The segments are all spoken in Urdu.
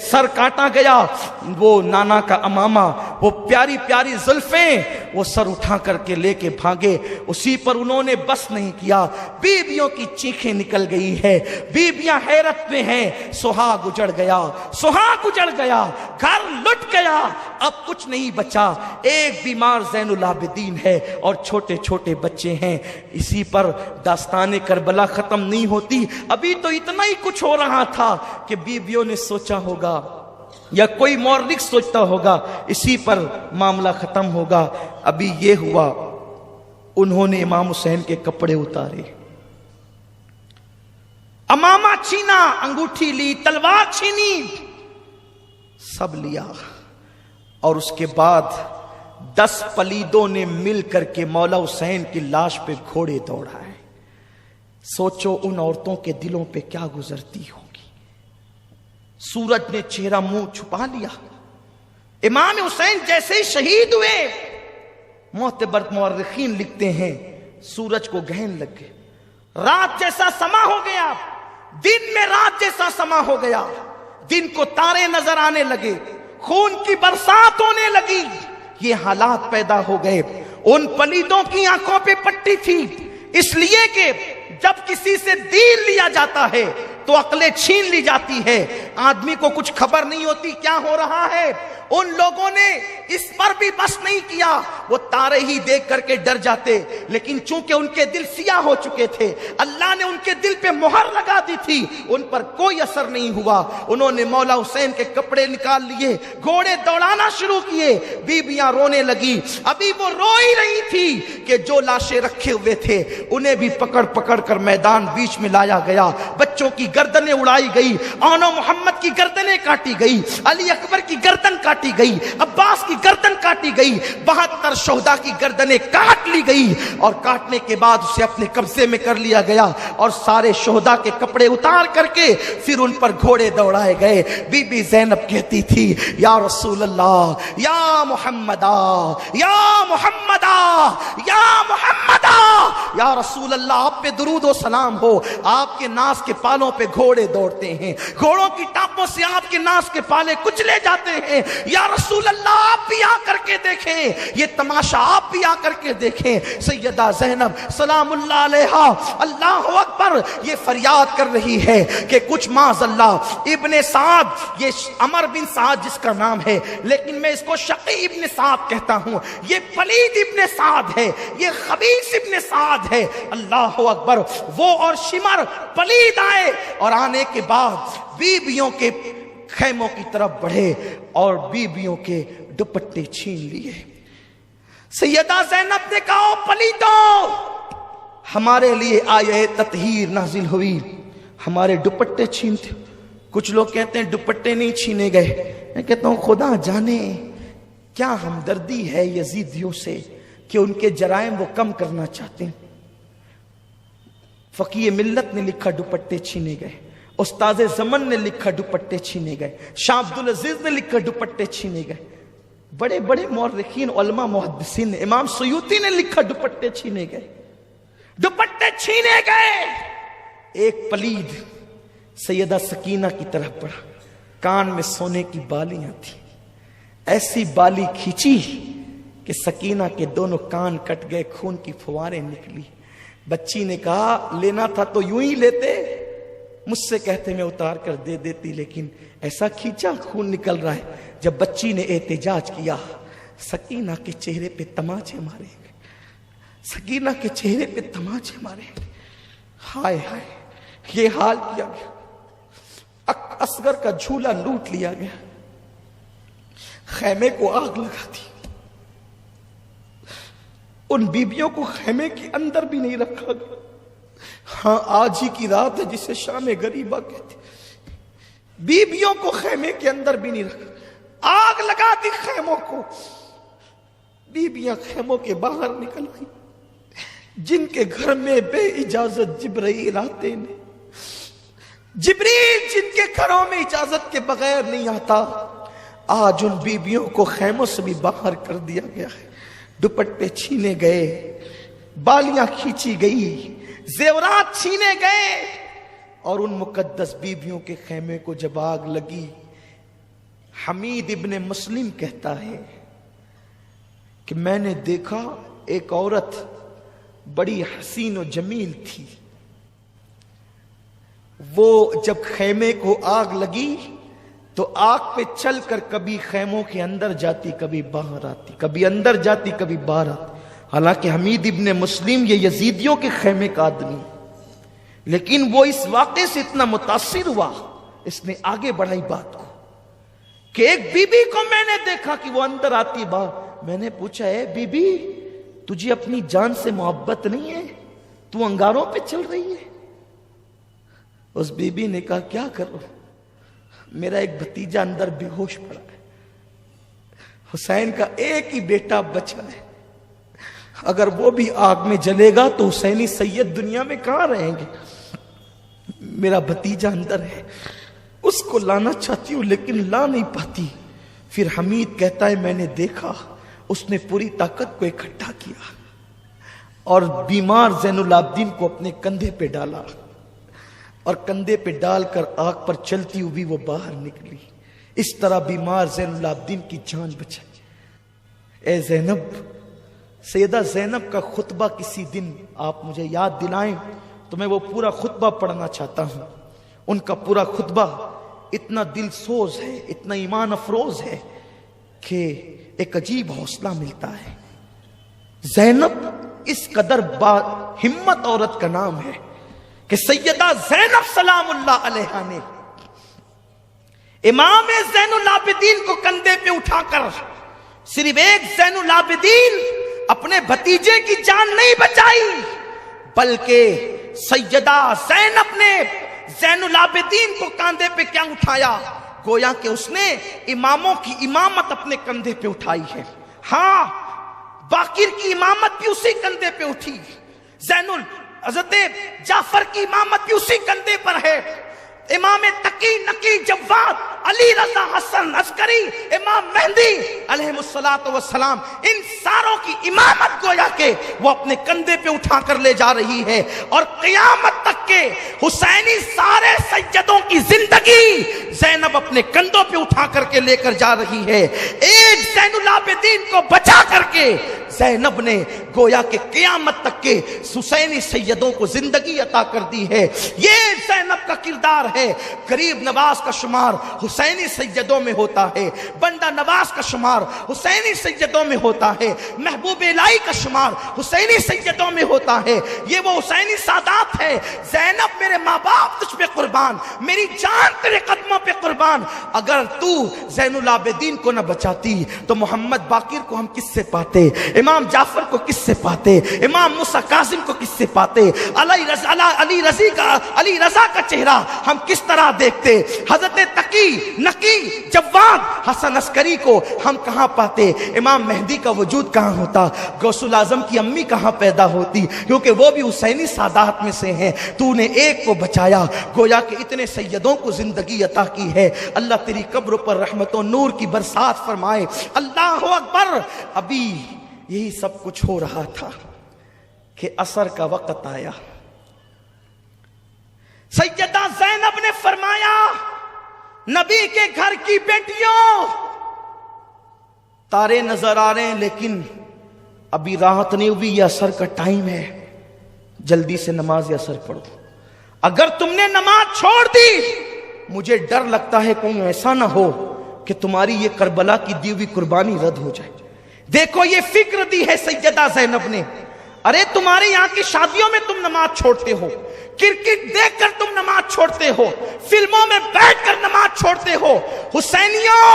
سر کاٹا گیا، وہ نانا کا امامہ، وہ پیاری پیاری زلفیں، وہ سر اٹھا کر کے لے کے بھاگے۔ اسی پر انہوں نے بس نہیں کیا، بیویوں کی چیخیں نکل گئی ہے، بیویاں حیرت میں ہیں، سہاگ اجڑ گیا، سہاگ اجڑ گیا، گھر لٹ گیا، اب کچھ نہیں بچا۔ ایک بیمار زین العابدین ہے اور چھوٹے چھوٹے بچے ہیں۔ اسی پر داستان کربلا ختم نہیں ہوتی، ابھی تو اتنا ہی کچھ ہو رہا تھا کہ بیویوں نے سوچا ہوگا یا کوئی مورخ سوچتا ہوگا اسی پر معاملہ ختم ہوگا۔ ابھی یہ ہوا، انہوں نے امام حسین کے کپڑے اتارے، امامہ چھینا، انگوٹھی لی، تلوار چھینی، سب لیا، اور اس کے بعد 10 پلیدوں نے مل کر کے مولا حسین کی لاش پہ گھوڑے دوڑائے۔ سوچو ان عورتوں کے دلوں پہ کیا گزرتی ہوگی۔ سورج نے چہرہ منہ چھپا لیا۔ امام حسین جیسے ہی شہید ہوئے، معتبر مورخین لکھتے ہیں سورج کو گرہن لگ گئے، رات جیسا سما ہو گیا، دن میں رات جیسا سما ہو گیا، دن کو تارے نظر آنے لگے، خون کی برسات ہونے لگی۔ یہ حالات پیدا ہو گئے۔ ان پلیدوں کی آنکھوں پہ پٹی تھی، اس لیے کہ جب کسی سے دین لیا جاتا ہے تو عقلیں چھین لی جاتی ہے، آدمی کو کچھ خبر نہیں ہوتی کیا ہو رہا ہے۔ ان لوگوں نے اس پر بھی بس نہیں کیا، وہ تارے ہی دیکھ کر کے ڈر جاتے، لیکن چونکہ ان کے دل سیاہ ہو چکے تھے، اللہ نے ان کے دل پہ مہر لگا دی تھی، ان پر کوئی اثر نہیں ہوا۔ انہوں نے مولا حسین کے کپڑے نکال لیے، گھوڑے دوڑانا شروع کیے، بیویاں رونے لگی۔ ابھی وہ رو ہی رہی تھی کہ جو لاشیں رکھے ہوئے تھے انہیں بھی پکڑ پکڑ کر میدان بیچ میں لایا گیا، بچوں کی گردنیں اڑائی گئی، آنو محمد کی گردنیں کاٹی گئی، علی اکبر کی گردن کاٹی گئی، عباس کی گردن کاٹی گئی، 72 شہداء کی گردنیں کاٹ لی گئی، اور کاٹنے کے بعد اسے اپنے قبضے میں کر لیا گیا، اور سارے شہداء کے کپڑے اتار کر کے پھر ان پر گھوڑے دوڑائے گئے۔ بی بی زینب کہتی تھی یا رسول اللہ، یا محمدہ، یا محمدہ، یا محمدہ، یا رسول اللہ آپ پہ درود و سلام ہو، آپ کے ناس کے پالوں پہ گھوڑے دوڑتے ہیں، گھوڑوں کی ٹانپوں سے آپ کے ناس کے پالے کچلے جاتے ہیں، یا رسول اللہ آپ بھی آ کر کے دیکھیں، یہ تماشا آپ بھی آ کر کے دیکھیں۔ سیدہ زینب سلام اللہ علیہا اللہ اکبر یہ فریاد کر رہی ہے کہ کچھ معاذ اللہ ابن سعد، یہ عمر بن سعد جس کا نام ہے، لیکن میں اس کو شقی ابن سعد کہتا ہوں، یہ پلید ابن سعد ہے، یہ خبیث ابن سعد ہے۔ اللہ اکبر، وہ اور شمر پلید آئے، اور آنے کے بعد بیویوں کے خیموں کی طرف بڑھے اور بیویوں کے دوپٹے چھین لیے۔ سیدہ زینب نے کہا پلیدوں، ہمارے لیے آیہ تطہیر نازل ہوئی، ہمارے دوپٹے چھینتے۔ کچھ لوگ کہتے ہیں دوپٹے نہیں چھینے گئے، میں کہتا ہوں خدا جانے کیا ہمدردی ہے یزیدیوں سے کہ ان کے جرائم وہ کم کرنا چاہتے ہیں۔ فقیہ ملت نے لکھا دوپٹے چھینے گئے، استاد زمن نے لکھا دوپٹے چھینے گئے، شاہ عبدالعزیز نے لکھا دوپٹے چھینے گئے، بڑے بڑے مورخین علماء محدثین نے، امام سیوطی نے لکھا دوپٹے چھینے گئے، دوپٹے چھینے گئے۔ ایک پلید سیدہ سکینہ کی طرف بڑھا، کان میں سونے کی بالیاں تھیں، ایسی بالی کھینچی کہ سکینہ کے دونوں کان کٹ گئے، خون کی فواریں نکلی۔ بچی نے کہا لینا تھا تو یوں ہی لیتے، مجھ سے کہتے میں اتار کر دے دیتی، لیکن ایسا کھینچا خون نکل رہا ہے۔ جب بچی نے احتجاج کیا، سکینہ کے چہرے پہ تماچے مارے گئے، سکینہ کے چہرے پہ تماچے مارے گئے۔ ہائے ہائے یہ حال کیا گیا، اصغر کا جھولا لوٹ لیا گیا، خیمے کو آگ لگا دی، ان بیبیوں کو خیمے کے اندر بھی نہیں رکھا گیا۔ ہاں آج ہی کی رات ہے جسے شام غریبہ کہتے، بیبیوں کو خیمے کے اندر بھی نہیں رکھا، آگ لگا دی خیموں کو، بیبیاں خیموں کے باہر نکل آئی، جن کے گھر میں بے اجازت جبرائیل آتے ہیں، جبریل جن کے گھروں میں اجازت کے بغیر نہیں آتا، آج ان بیبیوں کو خیموں سے بھی باہر کر دیا گیا ہے۔ دوپٹے چھینے گئے، بالیاں کھینچی گئی، زیورات چھینے گئے، اور ان مقدس بیویوں کے خیمے کو جب آگ لگی، حمید ابن مسلم کہتا ہے کہ میں نے دیکھا ایک عورت بڑی حسین و جمیل تھی، وہ جب خیمے کو آگ لگی تو آگ پہ چل کر کبھی خیموں کے اندر جاتی، کبھی باہر آتی، کبھی اندر جاتی، کبھی باہر آتی۔ حالانکہ حمید ابن مسلم یہ یزیدیوں کے خیمے کا آدمی، لیکن وہ اس واقعے سے اتنا متاثر ہوا، اس نے آگے بڑھائی بات کو کہ ایک بی بی کو میں نے دیکھا کہ وہ اندر آتی باہر۔ میں نے پوچھا، اے بی بی، تجھے اپنی جان سے محبت نہیں ہے؟ تو انگاروں پہ چل رہی ہے؟ اس بی بی نے کہا، کیا کروں، میرا ایک بھتیجا اندر بے ہوش پڑا ہے، حسین کا ایک ہی بیٹا بچا ہے، اگر وہ بھی آگ میں جلے گا تو حسینی سید دنیا میں کہاں رہیں گے؟ میرا بھتیجا اندر ہے، اس کو لانا چاہتی ہوں لیکن لا نہیں پاتی۔ پھر حمید کہتا ہے، میں نے دیکھا اس نے پوری طاقت کو اکٹھا کیا اور بیمار زین العابدین کو اپنے کندھے پہ ڈالا، اور کندھے پہ ڈال کر آگ پر چلتی ہوئی وہ باہر نکلی۔ اس طرح بیمار زین العابدین کی جان بچائی۔ اے زینب، سیدہ زینب کا خطبہ کسی دن آپ مجھے یاد دلائیں تو میں وہ پورا خطبہ پڑھنا چاہتا ہوں۔ ان کا پورا خطبہ اتنا دل سوز ہے، اتنا ایمان افروز ہے کہ ایک عجیب حوصلہ ملتا ہے۔ زینب اس قدر ہمت عورت کا نام ہے کہ سیدہ زینب سلام اللہ علیہا نے امام زین العابدین کو کندھے پہ اٹھا کر صرف ایک زین العابدین اپنے بھتیجے کی جان نہیں بچائی، بلکہ سیدہ زینب نے زین العابدین کو کاندھے پہ کیا اٹھایا؟ گویا کہ اس نے اماموں کی امامت اپنے کندھے پہ اٹھائی ہے۔ ہاں، باقر کی امامت بھی اسی کندھے پہ اٹھی، حضرت جعفر کی امامت بھی اسی کندھے پر ہے، امام تقی نقی جواد علی رضا حسن عسکری امام مہدی علیہ الصلوۃ والسلام، ان ساروں کی امامت گویا کہ وہ اپنے کندھے پہ اٹھا کر لے جا رہی ہے، اور قیامت تک کے حسینی سارے سیدوں کی زندگی زینب اپنے کندھوں پہ اٹھا کر کے لے کر جا رہی ہے۔ ایک زین العابدین کو بچا کر کے زینب نے گویا کہ قیامت تک کے حسینی سیدوں کو زندگی عطا کر دی ہے۔ یہ زینب کا کردار ہے۔ غریب نواز کا شمار حسینی سیدوں میں ہوتا ہے، بندہ نواز کا شمار حسینی سیدوں میں ہوتا ہے، محبوب الہی کا شمار حسینی سیدوں میں ہوتا ہے۔ یہ وہ حسینی سادات ہے۔ زینب، میرے ماں باپ تجھ پہ قربان، میری جان تیرے قدموں پہ قربان۔ اگر تو زین العابدین کو نہ بچاتی تو محمد باقر کو ہم کس سے پاتے؟ امام جعفر کو کس سے پاتے؟ امام موسیٰ کاظم کو کس سے پاتے؟ علی رضا کا چہرہ ہم کس طرح دیکھتے؟ حضرت تقی نقی جواد حسن عسکری کو ہم کہاں پاتے؟ امام مہدی کا وجود کہاں ہوتا؟ غوث الاعظم کی امی کہاں پیدا ہوتی؟ کیونکہ وہ بھی حسینی سادات میں سے ہیں۔ تو نے ایک کو بچایا، گویا کہ اتنے سیدوں کو زندگی عطا کی ہے۔ اللہ تیری قبر پر رحمت و نور کی برسات فرمائے۔ اللہ اکبر۔ ابھی یہی سب کچھ ہو رہا تھا کہ عصر کا وقت آیا۔ سیدہ زینب نے فرمایا، نبی کے گھر کی بیٹیوں، تارے نظر آ رہے ہیں لیکن ابھی رات نہیں ہوئی، یہ عصر کا ٹائم ہے، جلدی سے نماز عصر پڑھو۔ اگر تم نے نماز چھوڑ دی، مجھے ڈر لگتا ہے کہیں ایسا نہ ہو کہ تمہاری یہ کربلا کی دی ہوئی قربانی رد ہو جائے۔ دیکھو یہ فکر دی ہے سیدہ زینب نے۔ ارے تمہارے یہاں کی شادیوں میں تم نماز چھوڑتے ہو، کرکٹ دیکھ کر تم نماز چھوڑتے ہو، فلموں میں بیٹھ کر نماز چھوڑتے ہو۔ حسینیوں،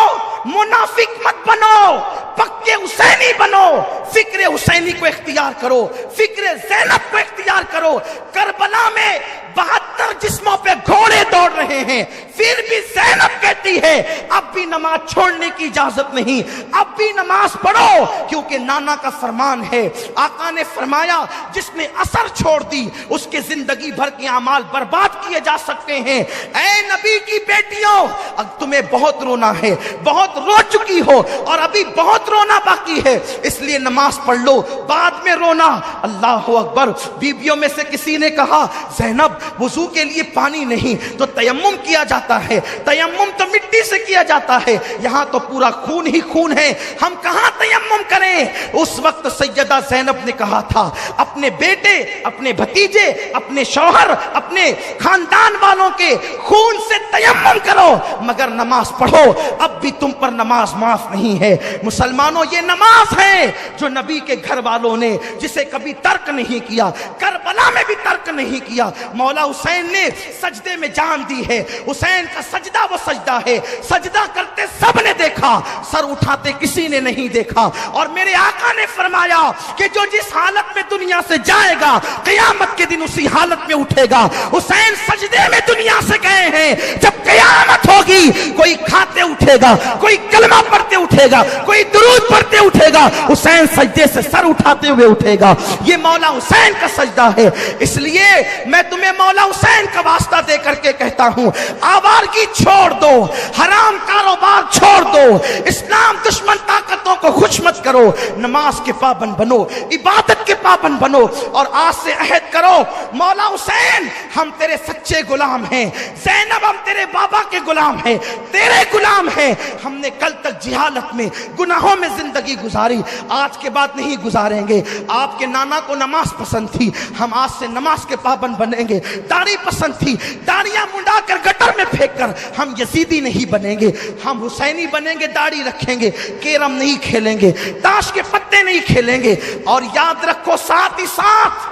منافق مت بنو، پکے حسینی بنو، فکر حسینی کو اختیار کرو، فکر زینب کو اختیار کرو۔ کربلا میں 72 جسموں پہ گھوڑے دوڑ رہے ہیں، پھر بھی زینب کہتی ہے اب بھی نماز چھوڑنے کی اجازت نہیں، اب بھی نماز پڑھو، کیونکہ نانا کا فرمان ہے۔ آقا نے فرمایا جس نے عصر چھوڑ دی اس کے زندگی بھر کے اعمال برباد کیے جا سکتے ہیں۔ اے نبی کی بیٹیوں، اب تمہیں بہت رونا ہے، بہت رو چکی ہو اور ابھی بہت رونا باقی ہے، اس لیے نماز پڑھ لو، بعد میں رونا۔ اللہ اکبر۔ بیویوں میں سے کسی نے کہا زینب وضو کے لیے پانی نہیں تو تیمم کیا جاتا جاتا ہے, تیمم تو مٹی سے کیا جاتا ہے, یہاں تو پورا خون ہی خون ہے, ہم کہاں تیمم کریں؟ اس وقت سیدہ زینب نے کہا تھا اپنے بیٹے, اپنے بھتیجے, اپنے شوہر, اپنے خاندان والوں کے خون سے تیمم کرو مگر نماز پڑھو. اب بھی تم پر نماز معاف نہیں ہے. مسلمانوں, یہ نماز ہے جو نبی کے گھر والوں نے جسے کبھی ترک نہیں کیا, کربلا میں بھی ترک نہیں کیا. مولا حسین نے سجدے میں جان دی ہے. حسین کا سجدہ وہ سجدہ ہے, سجدہ کرتے سب نے دیکھا, سر اٹھاتے کسی نے نہیں دیکھا. اور میرے آقا نے فرمایا کہ جو جس حالت میں دنیا سے جائے گا قیامت کے دن اسی حالت میں اٹھے گا. حسین سجدے میں دنیا سے گئے ہیں. جب قیامت ہوگی کوئی کھاتے اٹھے گا, کوئی کلمہ پڑھتے اٹھے گا, کوئی درود پڑھتے اٹھے گا, حسین سجدے سے سر اٹھاتے ہوئے اٹھے گا. یہ مولا حسین کا سجدہ ہے. اس لیے میں تمہیں مولا حسین کا واسطہ دے کر کے کہتا ہوں, آوارگی چھوڑ دو, حرام کاروبار چھوڑ دو, اسلام دشمن طاقتوں کو خوش مت کرو, نماز کے پابند بنو, عبادت کے پابند بنو, اور آج سے عہد کرو مولا حسین ہم تیرے سچے غلام ہیں, زینب ہم تیرے بابا کے غلام ہیں, تیرے غلام ہیں. ہم نے کل تک جہالت میں گناہوں میں زندگی گزاری, آج کے بعد نہیں گزاریں گے. آپ کے نانا کو نماز پسند تھی, ہم آج سے نماز کے پابند بنیں گے. داڑھی پسند تھی, داڑیاں منڈا کر گٹر میں پھینک کر ہم یزیدی نہیں بنیں گے, ہم حسینی بنیں گے. داڑھی رکھیں گے, کیرم نہیں کھیلیں گے, تاش کے پتے نہیں کھیلیں گے. اور یاد رکھو ساتھ ہی ساتھ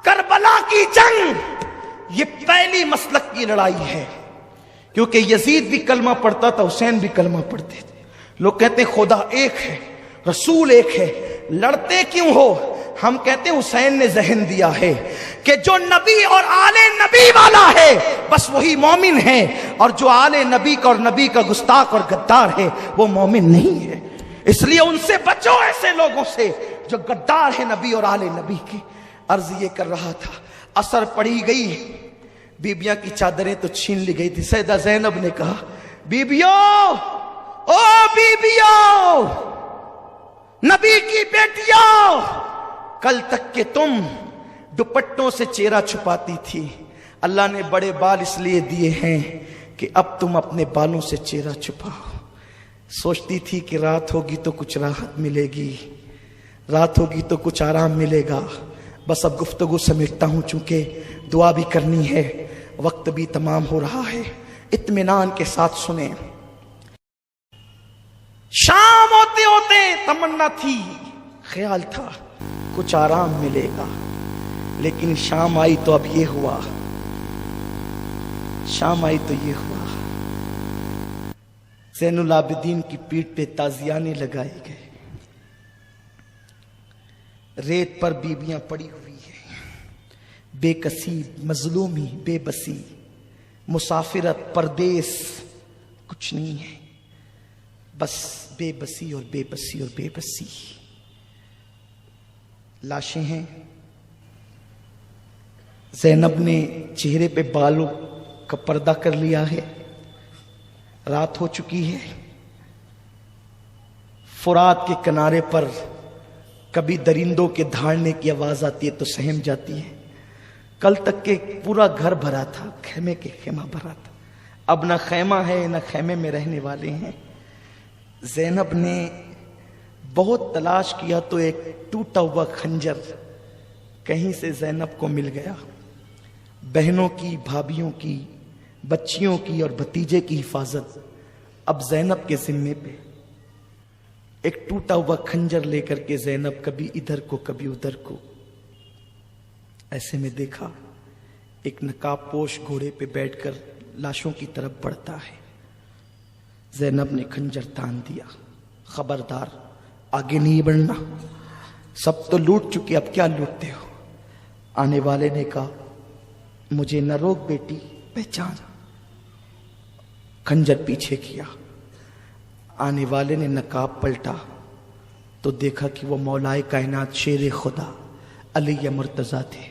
کربلا کی جنگ یہ پہلی مسلک کی لڑائی ہے, کیونکہ یزید بھی کلمہ پڑھتا تھا, حسین بھی کلمہ پڑھتے تھے. لوگ کہتے ہیں خدا ایک ہے, رسول ایک ہے, لڑتے کیوں ہو؟ ہم کہتے ہیں حسین نے ذہن دیا ہے کہ جو نبی اور آل نبی والا ہے بس وہی مومن ہے, اور جو آل نبی کا اور نبی کا گستاخ اور غدار ہے وہ مومن نہیں ہے. اس لیے ان سے بچو, ایسے لوگوں سے جو غدار ہے نبی اور آل نبی کی. عرض یہ کر رہا تھا, اثر پڑی گئی, بیبیاں کی چادریں تو چھین لی گئی تھی. سیدہ زینب نے کہا بیبیوں, او بیبیوں, نبی کی بیٹیوں, کل تک کہ تم دوپٹوں سے چہرہ چھپاتی تھی, اللہ نے بڑے بال اس لیے دیے ہیں کہ اب تم اپنے بالوں سے چہرہ چھپاؤ. سوچتی تھی کہ رات ہوگی تو کچھ راحت ملے گی, رات ہوگی تو کچھ آرام ملے گا. بس اب گفتگو سمیٹتا ہوں, چونکہ دعا بھی کرنی ہے, وقت بھی تمام ہو رہا ہے. اطمینان کے ساتھ سنیں. شام ہوتے ہوتے تمنا تھی, خیال تھا کچھ آرام ملے گا, لیکن شام آئی تو اب یہ ہوا, شام آئی تو یہ ہوا. زین العابدین کی پیٹھ پہ تازیانے لگائے گئے, ریت پر بیبیاں پڑی ہوئی ہیں, بے کسی, مظلومی, بے بسی, مسافرت, پردیس, کچھ نہیں ہے, بس بے بسی اور بے بسی اور بے بسی. لاشیں ہیں. زینب نے چہرے پہ بالوں کا پردہ کر لیا ہے, رات ہو چکی ہے. فرات کے کنارے پر کبھی درندوں کے دھاڑنے کی آواز آتی ہے تو سہم جاتی ہے. کل تک کے پورا گھر بھرا تھا, خیمے کے خیمہ بھرا تھا, اب نہ خیمہ ہے نہ خیمے میں رہنے والے ہیں. زینب نے بہت تلاش کیا تو ایک ٹوٹا ہوا خنجر کہیں سے زینب کو مل گیا. بہنوں کی, بھابھیوں کی, بچیوں کی اور بھتیجے کی حفاظت اب زینب کے ذمے پہ. ایک ٹوٹا ہوا خنجر لے کر کے زینب کبھی ادھر کو کبھی ادھر کو, ایسے میں دیکھا ایک نقاب پوش گھوڑے پہ بیٹھ کر لاشوں کی طرف بڑھتا ہے. زینب نے خنجر تان دیا, خبردار آگے نہیں بڑھنا, سب تو لوٹ چکے, اب کیا لوٹتے ہو. آنے والے نے کہا مجھے نہ روک بیٹی, پہچان. خنجر پیچھے کیا, آنے والے نے نقاب پلٹا تو دیکھا کہ وہ مولائے کائنات شیر خدا علی مرتضیٰ تھے.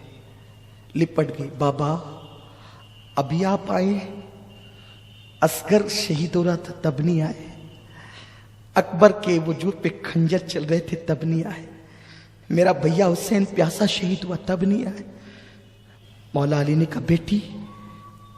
لپٹ گئی, بابا ابھی آپ آئے, اصغر شہید ہو رہا تھا تب نہیں آئے, اکبر کے وجود پہ خنجر چل رہے تھے تب نہیں آئے, میرا بھیا حسین پیاسا شہید ہوا تب نہیں آئے. مولا علی نے کہا بیٹی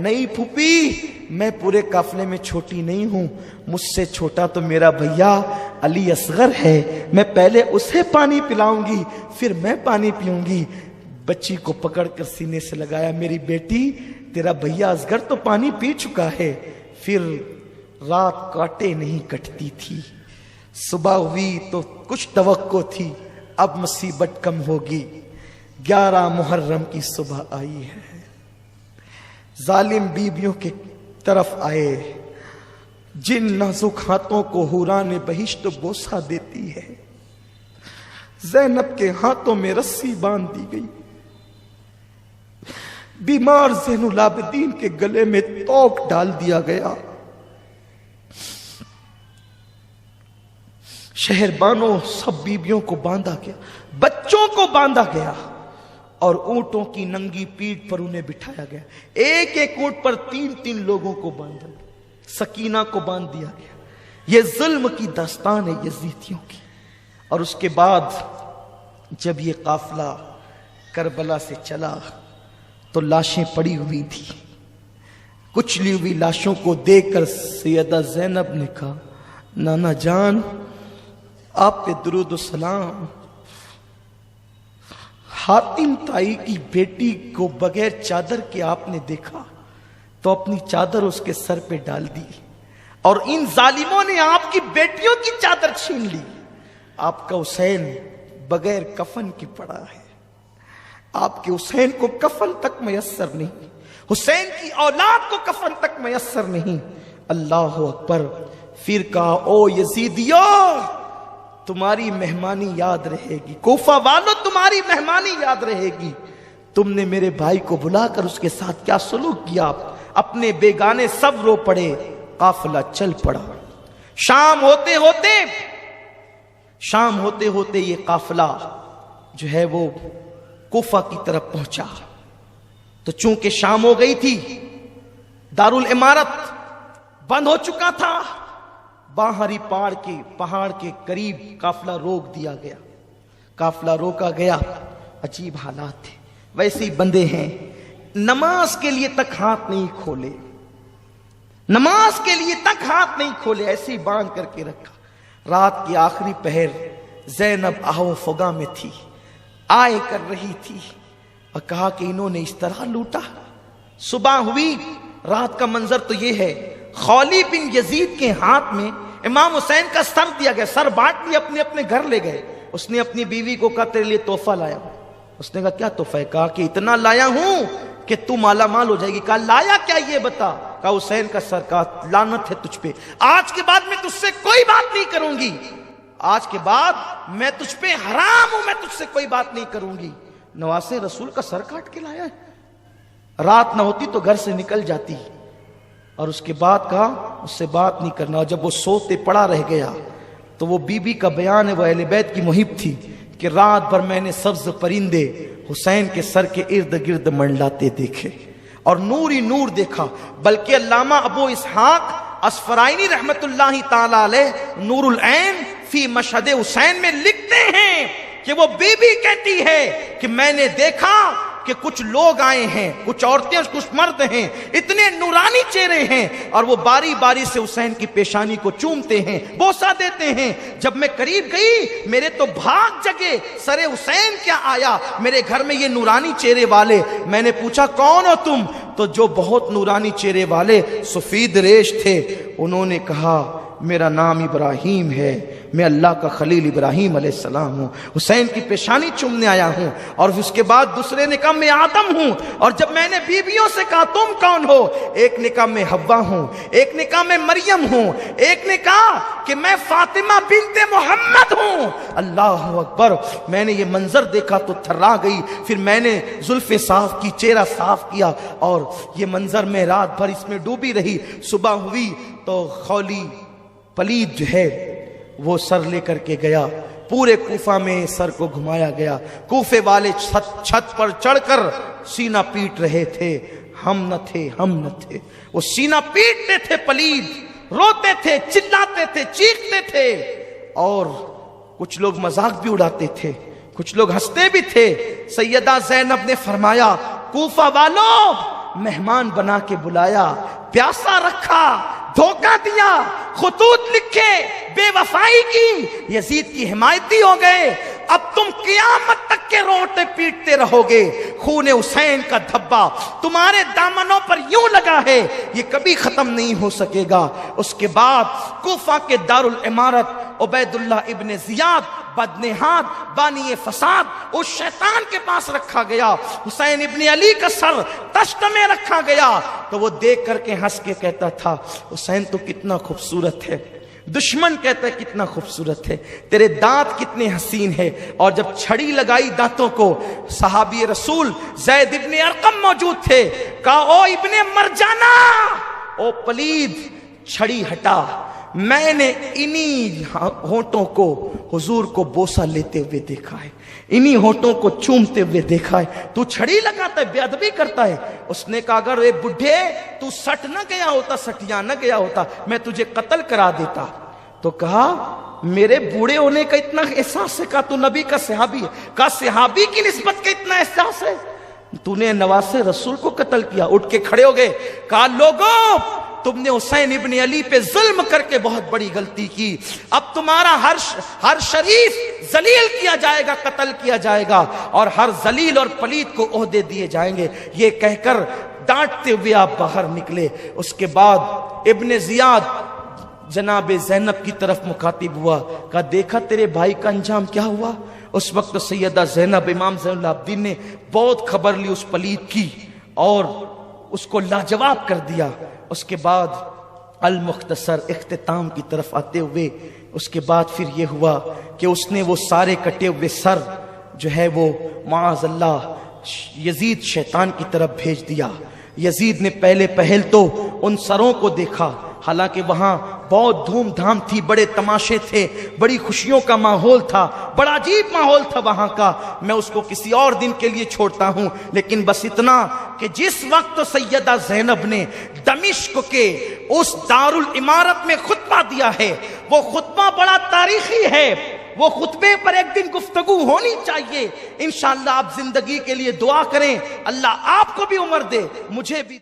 نہیں پھوپھی، میں پورے قافلے میں چھوٹی نہیں ہوں، مجھ سے چھوٹا تو میرا بھیا علی اصغر ہے، میں پہلے اسے پانی پلاؤں گی پھر میں پانی پیوں گی۔ بچی کو پکڑ کر سینے سے لگایا، میری بیٹی تیرا بھیا اصغر تو پانی پی چکا ہے۔ پھر رات کاٹے نہیں کٹتی تھی، صبح ہوئی تو کچھ توقع تھی اب مصیبت کم ہوگی۔ 11 محرم کی صبح آئی ہے، ظالم بیویوں کی طرف آئے، جن نازک ہاتھوں کو حوران بہشت بوسہ دیتی ہے۔ زینب کے ہاتھوں میں رسی باندھ دی گئی، بیمار زین العابدین کے گلے میں توق ڈال دیا گیا، شہربانوں سب بیویوں کو باندھا گیا، بچوں کو باندھا گیا، اور اونٹوں کی ننگی پیٹھ پر انہیں بٹھایا گیا۔ ایک ایک اونٹ پر 3 لوگوں کو باندھا گیا، سکینہ کو باندھ دیا گیا۔ یہ ظلم کی داستان ہے یزیدیوں کی۔ اور اس کے بعد جب یہ قافلہ کربلا سے چلا تو لاشیں پڑی ہوئی تھی، کچلی ہوئی لاشوں کو دیکھ کر سیدہ زینب نے کہا، نانا جان آپ پہ درود و سلام۔ حاتم تائی کی بیٹی کو بغیر چادر کے آپ نے دیکھا تو اپنی چادر اس کے سر پہ ڈال دی، اور ان ظالموں نے آپ کی بیٹیوں کی چادر چھین لی۔ آپ کا حسین بغیر کفن کے پڑا ہے، آپ کے حسین کو کفن تک میسر نہیں، حسین کی اولاد کو کفن تک میسر نہیں۔ اللہ اکبر۔ پھر کہا، او یزیدیو تمہاری مہمانی یاد رہے گی، کوفہ والو تمہاری مہمانی یاد رہے گی، تم نے میرے بھائی کو بلا کر اس کے ساتھ کیا سلوک کیا۔ اپنے بیگانے سب رو پڑے، قافلہ چل پڑا۔ شام ہوتے ہوتے یہ قافلہ جو ہے وہ کوفہ کی طرف پہنچا، تو چونکہ شام ہو گئی تھی، دارالعمارت بند ہو چکا تھا، باہری پہاڑ کے قریب قافلہ روک دیا گیا۔ قافلہ روکا گیا، عجیب حالات تھے، ویسے ہی بندے ہیں، نماز کے لیے تک ہاتھ نہیں کھولے، نماز کے لیے تک ہاتھ نہیں کھولے، ایسے ہی باندھ کر کے رکھا۔ رات کی آخری پہر زینب آہو فغاں میں تھی، آئے کر رہی تھی، اور کہا کہ انہوں نے اس طرح لوٹا۔ صبح ہوئی، رات کا منظر تو یہ ہے، خولی بن یزید کے ہاتھ میں امام حسین کا سر دیا گیا، سر بانٹ لیا، اپنے اپنے گھر لے گئے۔ اس نے اپنی بیوی کو کہا تیرے لیے تحفہ لایا ہوں۔ اس نے کہا کیا تحفہ ہے؟ کہا کہ اتنا لایا ہوں کہ تو مالا مال ہو جائے گی۔ کہا لایا کیا یہ بتا؟ کہا حسین کا سر۔ کہا لعنت ہے تجھ پہ، آج کے بعد میں تجھ سے کوئی بات نہیں کروں گی، آج کے بعد میں تجھ پہ حرام ہوں، میں تجھ سے کوئی بات نہیں کروں گی۔ نواسے رسول کا سر کاٹ کے لایا ہے۔ رات نہ ہوتی تو گھر سے نکل جاتی، اور اس کے بعد کہا اس سے بات نہیں کرنا۔ جب وہ سوتے پڑا رہ گیا تو وہ بی بی کا بیان ہے، وہ اہل بیت کی محب تھی، کہ رات بھر میں نے سبز پرندے حسین کے سر کے ارد گرد منڈلاتے دیکھے، اور نور ہی نور دیکھا۔ بلکہ علامہ ابو اسحاق اسفرائینی رحمت اللہ تعالی علیہ نور العین فی مشہد حسین میں لکھتے ہیں کہ وہ بی بی کہتی ہے کہ میں نے دیکھا کہ کچھ لوگ آئے ہیں، کچھ عورتیں اور کچھ مرد ہیں، اتنے نورانی چہرے ہیں، اور وہ باری باری سے حسین کی پیشانی کو چومتے ہیں، بوسہ دیتے ہیں۔ جب میں قریب گئی میرے تو بھاگ جگے، سر حسین کیا آیا میرے گھر میں یہ نورانی چہرے والے۔ میں نے پوچھا کون ہو تم؟ تو جو بہت نورانی چہرے والے سفید ریش تھے، انہوں نے کہا میرا نام ابراہیم ہے، میں اللہ کا خلیل ابراہیم علیہ السلام ہوں، حسین کی پیشانی چومنے آیا ہوں۔ اور اس کے بعد دوسرے نے کہا میں آدم ہوں۔ اور جب میں نے بیویوں سے کہا تم کون ہو، ایک نے کہا میں حوا ہوں، ایک نے کہا میں مریم ہوں، ایک نے کہا کہ میں فاطمہ بنت محمد ہوں۔ اللہ اکبر۔ میں نے یہ منظر دیکھا تو تھرا گئی۔ پھر میں نے زلفیں صاف کی، چہرہ صاف کیا، اور یہ منظر میں رات بھر اس میں ڈوبی رہی۔ صبح ہوئی تو خولی پلید جو ہے وہ سر لے کر کے گیا، پورے کوفہ میں سر کو گھمایا گیا۔ کوفے والے چھت پر چڑھ کر سینہ پیٹ رہے تھے، ہم نہ تھے، ہم نہ تھے۔ وہ سینہ پیٹتے تھے، پلید روتے تھے، چلاتے تھے، چیختے تھے، اور کچھ لوگ مذاق بھی اڑاتے تھے، کچھ لوگ ہنستے بھی تھے۔ سیدہ زینب نے فرمایا کوفہ والو مہمان بنا کے بلایا، پیاسا رکھا، دھوکہ دیا، خطوط لکھے، بے وفائی کی، یزید کی حمایتی ہو گئے۔ اب تم قیامت تک کے روٹے پیٹتے رہو گے، خون حسین کا دھبا تمہارے دامنوں پر یوں لگا ہے، یہ کبھی ختم نہیں ہو سکے گا۔ اس کے بعد کوفہ کے دارالعمارت عبید اللہ ابن زیاد بدنہاد بانی فساد اس شیطان کے پاس رکھا گیا، حسین ابن علی کا سر تشت میں رکھا گیا، تو وہ دیکھ کر کے ہنس کے کہتا تھا حسین تو کتنا خوبصورت ہے، دشمن کہتا ہے کتنا خوبصورت ہے، تیرے دانت کتنے حسین ہے۔ اور جب چھڑی لگائی دانتوں کو، صحابی رسول زید ابن ارقم موجود تھے، کہا او ابن مرجانہ، او پلید، چھڑی ہٹا، میں نے انہی ہونٹوں کو حضور کو بوسہ لیتے ہوئے دیکھا ہے، انہی ہونٹوں کو چومتے ہوئے دیکھا ہے، تو چھڑی لگاتا ہے، بے ادبی کرتا ہے۔ اس نے کہا اگر اے بڈھے تو سٹ نہ گیا ہوتا، سٹیا نہ گیا ہوتا، میں تجھے قتل کرا دیتا۔ تو کہا میرے بوڑھے ہونے کا اتنا احساس ہے؟ کہا تو نبی کا صحابی ہے۔ کہا صحابی کی نسبت کا اتنا احساس ہے؟ تو نے نواز رسول کو قتل کیا۔ اٹھ کے کھڑے ہو گئے، کہا لوگوں تم نے حسین ابن علی پہ ظلم کر کے بہت بڑی غلطی کی، اب تمہارا ہر شریف ذلیل کیا جائے گا، قتل کیا جائے گا، اور ہر ذلیل اور پلید کو عہدے دیے جائیں گے۔ یہ کہہ کر ڈانٹتے ہوئے آپ باہر نکلے۔ اس کے بعد ابن زیاد جناب زینب کی طرف مخاطب ہوا، کہا دیکھا تیرے بھائی کا انجام کیا ہوا؟ اس وقت سیدہ زینب امام زین العابدین نے بہت خبر لی اس پلید کی اور اس کو لاجواب کر دیا۔ اس کے بعد المختصر اختتام کی طرف آتے ہوئے اس کے بعد پھر یہ ہوا کہ اس نے وہ سارے کٹے ہوئے سر جو ہے وہ معاذ اللہ یزید شیطان کی طرف بھیج دیا۔ یزید نے پہلے پہل تو ان سروں کو دیکھا، حالانکہ وہاں بہت دھوم دھام تھی، بڑے تماشے تھے، بڑی خوشیوں کا ماحول تھا، بڑا عجیب ماحول تھا وہاں کا، میں اس کو کسی اور دن کے لیے چھوڑتا ہوں۔ لیکن بس اتنا کہ جس وقت سیدہ زینب نے دمشق کے اس دارالعمارت میں خطبہ دیا ہے، وہ خطبہ بڑا تاریخی ہے، وہ خطبے پر ایک دن گفتگو ہونی چاہیے۔ انشاءاللہ آپ زندگی کے لیے دعا کریں، اللہ آپ کو بھی عمر دے، مجھے بھی۔